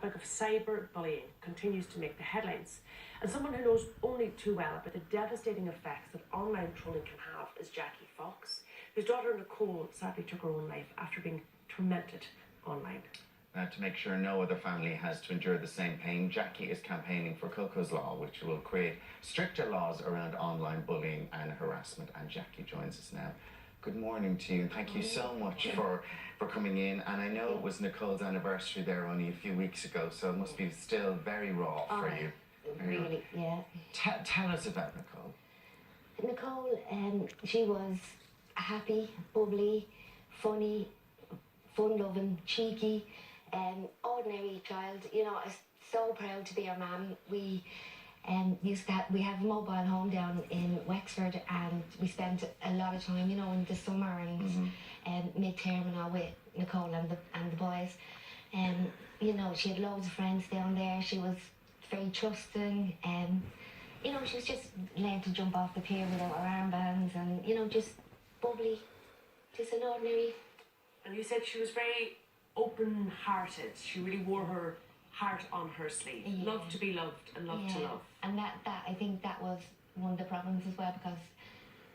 topic of cyberbullying continues to make the headlines. And someone who knows only too well about the devastating effects that online trolling can have is Jackie Fox, whose daughter Nicole sadly took her own life after being tormented online. To make sure no other family has to endure the same pain, Jackie is campaigning for Coco's Law, which will create stricter laws around online bullying and harassment. And Jackie joins us now. Good morning to you, and thank you so much for coming in. And I know it was Nicole's anniversary there only a few weeks ago, so it must be still very raw for you. Really, yeah. Tell us about Nicole. Nicole, she was happy, bubbly, funny, fun-loving, cheeky, ordinary child. You know, I was so proud to be her mum. We we have a mobile home down in Wexford, and we spent a lot of time, you know, in the summer and mid-term and all with Nicole and the boys. You know, she had loads of friends down there. She was very trusting, you know, she was just learned to jump off the pier without her armbands, and, you know, just bubbly, just an ordinary. And you said she was very open-hearted. She really wore her heart on her sleeve. Yeah. Loved to be loved and loved to love. And that I think that was one of the problems as well, because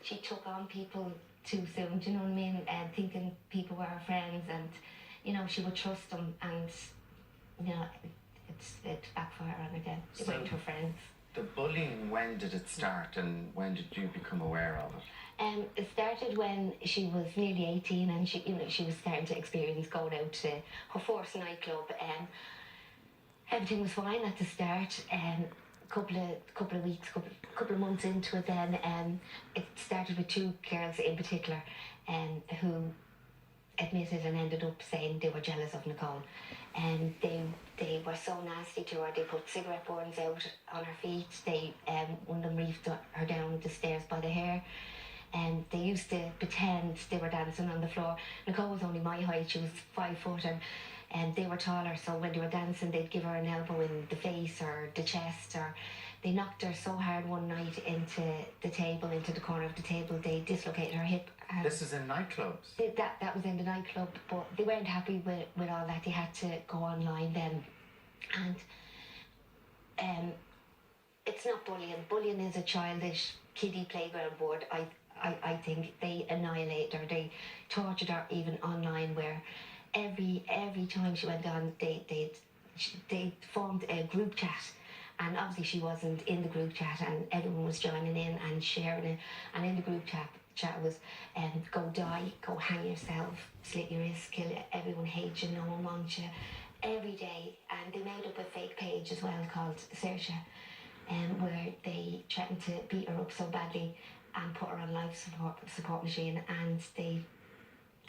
she took on people too soon, do you know what I mean? And thinking people were her friends, and, you know, she would trust them, and, you know, it backfired on her again. It went to her friends. The bullying, when did it start, and when did you become aware of it? It started when she was nearly 18, and she was starting to experience going out to her first nightclub. Everything was fine at the start. Couple of weeks, couple of months into it, then it started with two girls in particular, who admitted and ended up saying they were jealous of Nicole, and they were so nasty to her. They put cigarette burns out on her feet. One of them reefed her down the stairs by the hair, and they used to pretend they were dancing on the floor. Nicole was only my height; she was 5 foot, and they were taller. So when they were dancing, they'd give her an elbow in the face or the chest, or they knocked her so hard one night into the corner of the table, they dislocated her hip. This is in nightclubs? That was in the nightclub, but they weren't happy with all that. They had to go online then. And it's not bullying. Bullying is a childish, kiddie playground board. I think they annihilated her. They tortured her even online, where every time she went on, they formed a group chat. And obviously she wasn't in the group chat, and everyone was joining in and sharing it. And in the group chat was, go die, go hang yourself, slit your wrist, kill it, everyone hates you, no one wants you, every day. And they made up a fake page as well called Saoirse, where they threatened to beat her up so badly and put her on life support machine, and they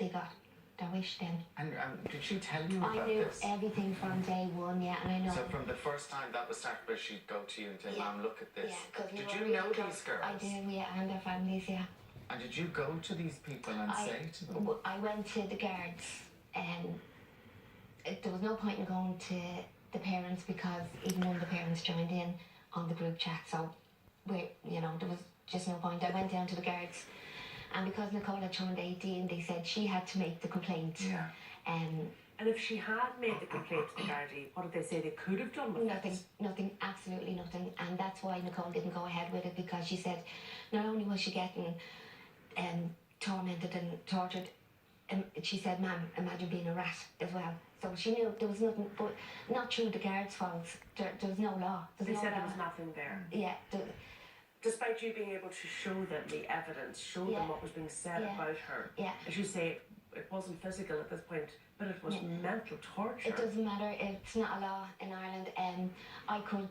got their wish then. And did she tell you about this? I knew everything from day one, yeah, and I know. So from the first time that was started, where she'd go to you and say, Mom, look at this. Yeah, did you know these girls? I did, yeah, and their families, yeah. And did you go to these people and say to them? I went to the guards, and there was no point in going to the parents, because even one of the parents joined in on the group chat, so there was just no point. I went down to the guards, and because Nicole had turned 18, they said she had to make the complaint. Yeah. And if she had made the complaint to the Gardaí, what did they say they could have done with it? Nothing, absolutely nothing. And that's why Nicole didn't go ahead with it, because she said not only was she getting tormented and tortured, she said, Ma'am, imagine being a rat as well. So she knew there was nothing, but not through the guards' faults. There was no law. They said there was nothing there. Yeah. Despite you being able to show them the evidence, show them what was being said about her. Yeah. As you say, it wasn't physical at this point, but it was mental torture. It doesn't matter. It's not a law in Ireland. I could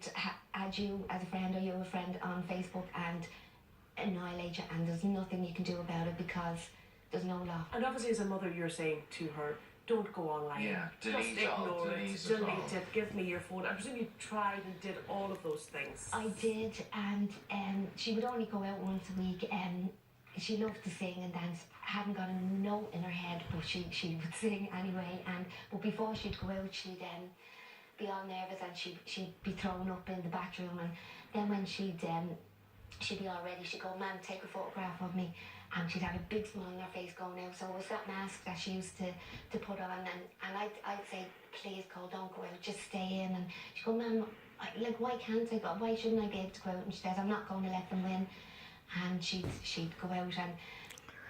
add you as a friend, or you a friend on Facebook, and annihilate you, and there's nothing you can do about it, because there's no law. And obviously as a mother, you're saying to her, don't go online. Yeah, just ignore it, delete it, give me your phone. I presume you tried and did all of those things. I did, and she would only go out once a week. She loved to sing and dance. Hadn't got a note in her head, but she would sing anyway. But before she'd go out, she'd be all nervous, and she'd be thrown up in the bathroom. And then when she'd be all ready, she'd go, Ma'am, take a photograph of me. and she'd have a big smile on her face going out. So it was that mask that she used to put on, and I'd say, please, Cole, don't go out, just stay in. And she'd go, Mum, like, why can't I go? Why shouldn't I be able to go out? And she says, I'm not going to let them win. And she'd go out and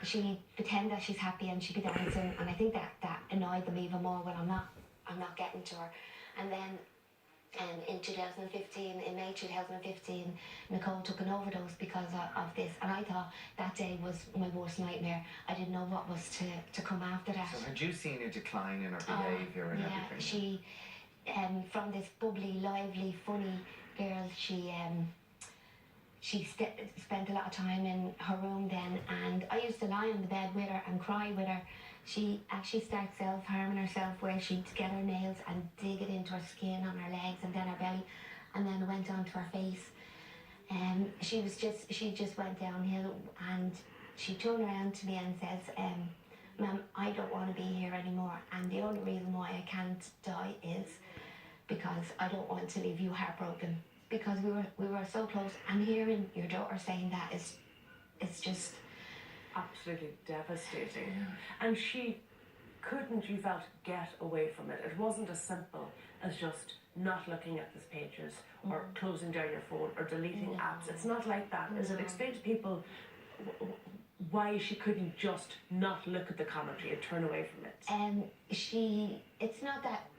she'd pretend that she's happy and she'd be dancing, and I think that annoyed them even more when I'm not getting to her. And then in 2015, in May 2015, Nicole took an overdose because of this, and I thought that day was my worst nightmare. I didn't know what was to come after that. So had you seen a decline in her behaviour and everything? She, from this bubbly, lively, funny girl, she spent a lot of time in her room then, and I used to lie on the bed with her and cry with her. She actually started self-harming herself, where she'd get her nails and dig it into her skin on her legs and then her belly, and then it went onto her face. She just went downhill, and she turned around to me and says, Ma'am, I don't want to be here anymore, and the only reason why I can't die is because I don't want to leave you heartbroken, because we were so close, and hearing your daughter saying that it's just absolutely devastating. And she couldn't, you felt, get away from it. It wasn't as simple as just not looking at these pages or closing down your phone or deleting apps. It's not like that, is it? Explain to people why she couldn't just not look at the commentary and turn away from it. It's not that.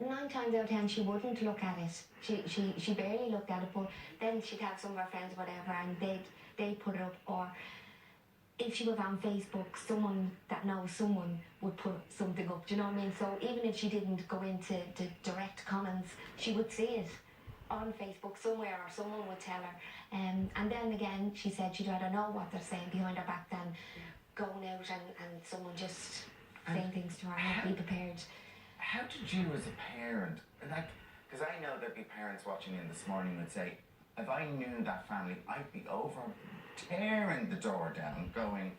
9 times out of 10 she wouldn't look at it. She barely looked at it, but then she'd have some of her friends, whatever, and they'd put it up. Or if she was on Facebook, someone that knows someone would put something up, do you know what I mean? So even if she didn't go into the direct comments, she would see it on Facebook somewhere, or someone would tell her. And then again, she said she'd rather know what they're saying behind her back than going out and someone just saying things to her and not be prepared. How did you as a parent, like, because I know there'd be parents watching in this morning would say, if I knew that family, I'd be over tearing the door down, going,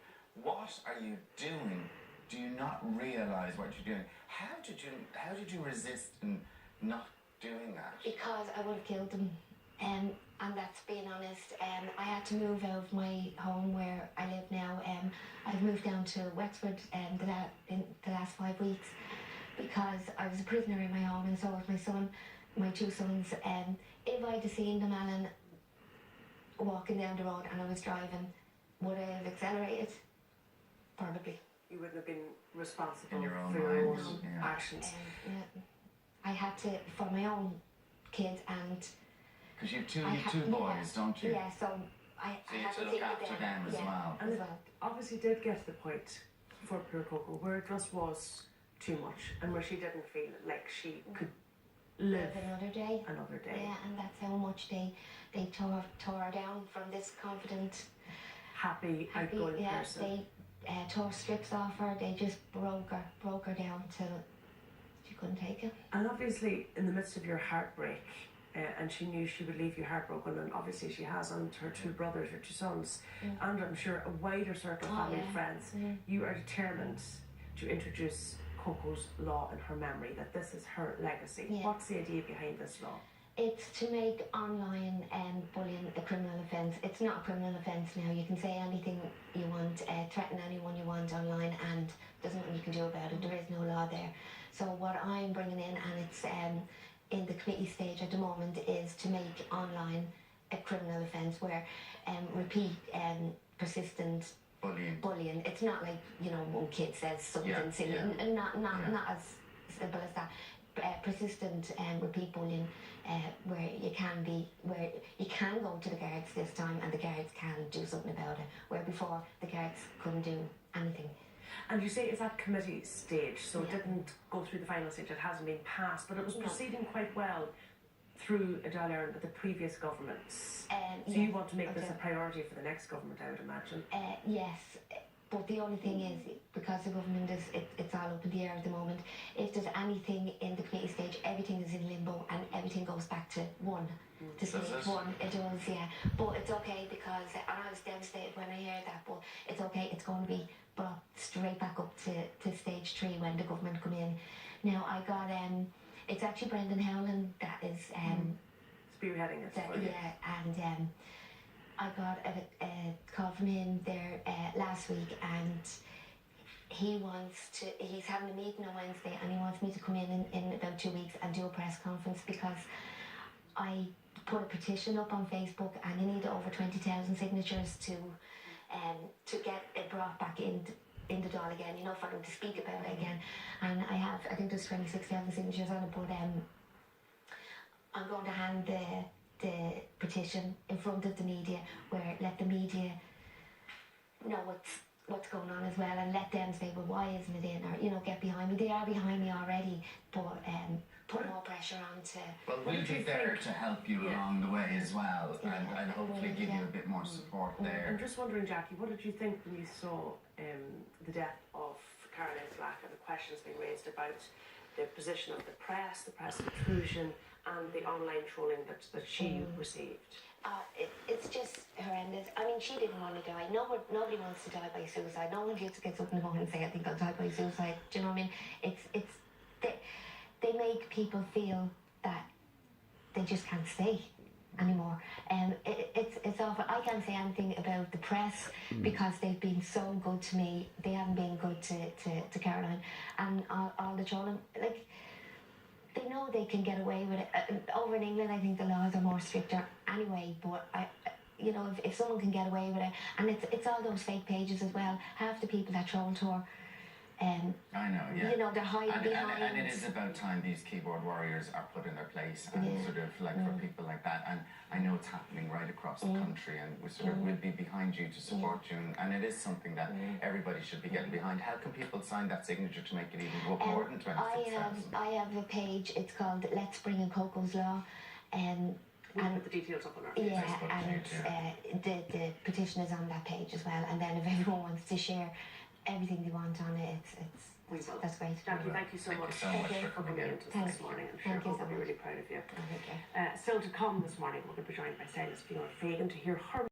what are you doing? Do you not realise what you're doing? How did you resist and not doing that? Because I would have killed them. And that's being honest. I had to move out of my home where I live now. I've moved down to Wexford in the last 5 weeks, because I was a prisoner in my home, and so was my son, my 2 sons. If I'd have seen them, Alan, walking down the road and I was driving, would I have accelerated? Probably. You wouldn't have been responsible In your own for your own mind, yeah. actions. Yeah. I had to, for my own kids, and Because you have two boys, don't you? Yeah, so I So you had have to to look think of after them as well. And as it well. obviously did get to the point for poor Coco where it just was too much, and where she didn't feel like she could live another day. another day. Yeah, and that's how much they tore her down from this confident, Happy, outgoing yeah, person. they tore strips off her. They just broke her down till she couldn't take it. And obviously, in the midst of your heartbreak, and she knew she would leave you heartbroken, and obviously she has, and her 2 brothers, her 2 sons, and I'm sure a wider circle of family and friends, you are determined to introduce Coco's law in her memory, that this is her legacy. Yeah. What's the idea behind this law? It's to make online bullying a criminal offence. It's not a criminal offence now. You can say anything you want, threaten anyone you want online, and there's nothing you can do about it. There is no law there. So what I'm bringing in, and it's in the committee stage at the moment, is to make online a criminal offence, where repeat persistent bullying. It's not like, one kid says something silly, and not as simple as that. Persistent repeat bullying, where you can go to the guards this time, and the guards can do something about it, where before the guards couldn't do anything. And you say it's at committee stage, so it didn't go through the final stage, it hasn't been passed, but it was proceeding quite well through Adele Erin with the previous governments. So you want to make this a priority for the next government, I would imagine. Yes, but the only thing is, because the government it's all up in the air at the moment, if there's anything in the committee stage, everything is in limbo and everything goes back to one. To stage 1, it does, yeah. But it's okay, because, and I was devastated when I heard that, but it's okay, it's going to be brought straight back up to stage 3 when the government come in. Now, I got, it's actually Brendan Howland that is... Spearheading it. Yeah, and I got a call from him there last week, and he's having a meeting on Wednesday, and he wants me to come in about 2 weeks and do a press conference, because I put a petition up on Facebook, and you need over 20,000 signatures to get it brought back in the Dáil again, for them to speak about it again. And I think there's 26,000 signatures on it, but I'm going to hand the petition in front of the media, where let the media know what's going on as well, and let them say, well, why isn't it in, or get behind me. They are behind me already, but put more pressure on to... Well, we'll be there to help you along the way as well, and hopefully give you a bit more support there. I'm just wondering, Jackie, what did you think when you saw the death of Caroline Flack and the questions being raised about the position of the press intrusion, and the online trolling that she received? It's just horrendous. I mean, she didn't want to die. Nobody wants to die by suicide. No one gets to get something to go and say, I think I'll die by suicide. Do you know what I mean? They make people feel that they just can't stay anymore. It's awful. I can't say anything about the press because they've been so good to me. They haven't been good to Caroline, and all the trolling. Like, they know they can get away with it. Over in England, I think the laws are more stricter anyway, but if someone can get away with it, and it's all those fake pages as well. Half the people that troll to her, I know, yeah. They're hiding behind. And it is about time these keyboard warriors are put in their place, and sort of like for people like that. And I know it's happening right across the country, and we sort of will be behind you to support you. And it is something that everybody should be getting behind. How can people sign that signature to make it even go more than 26,000? I have a page. It's called Let's Bring in Coco's Law. We'll put the details up on our Facebook and the petition is on that page as well. And then if everyone wants to share everything they want on it, that's great. Jackie, thank you so much for coming in to us this morning. I'm sure we'll be really proud of you. Okay. Still to come this morning, we're going to be joined by Silas Fiona Fagan to hear her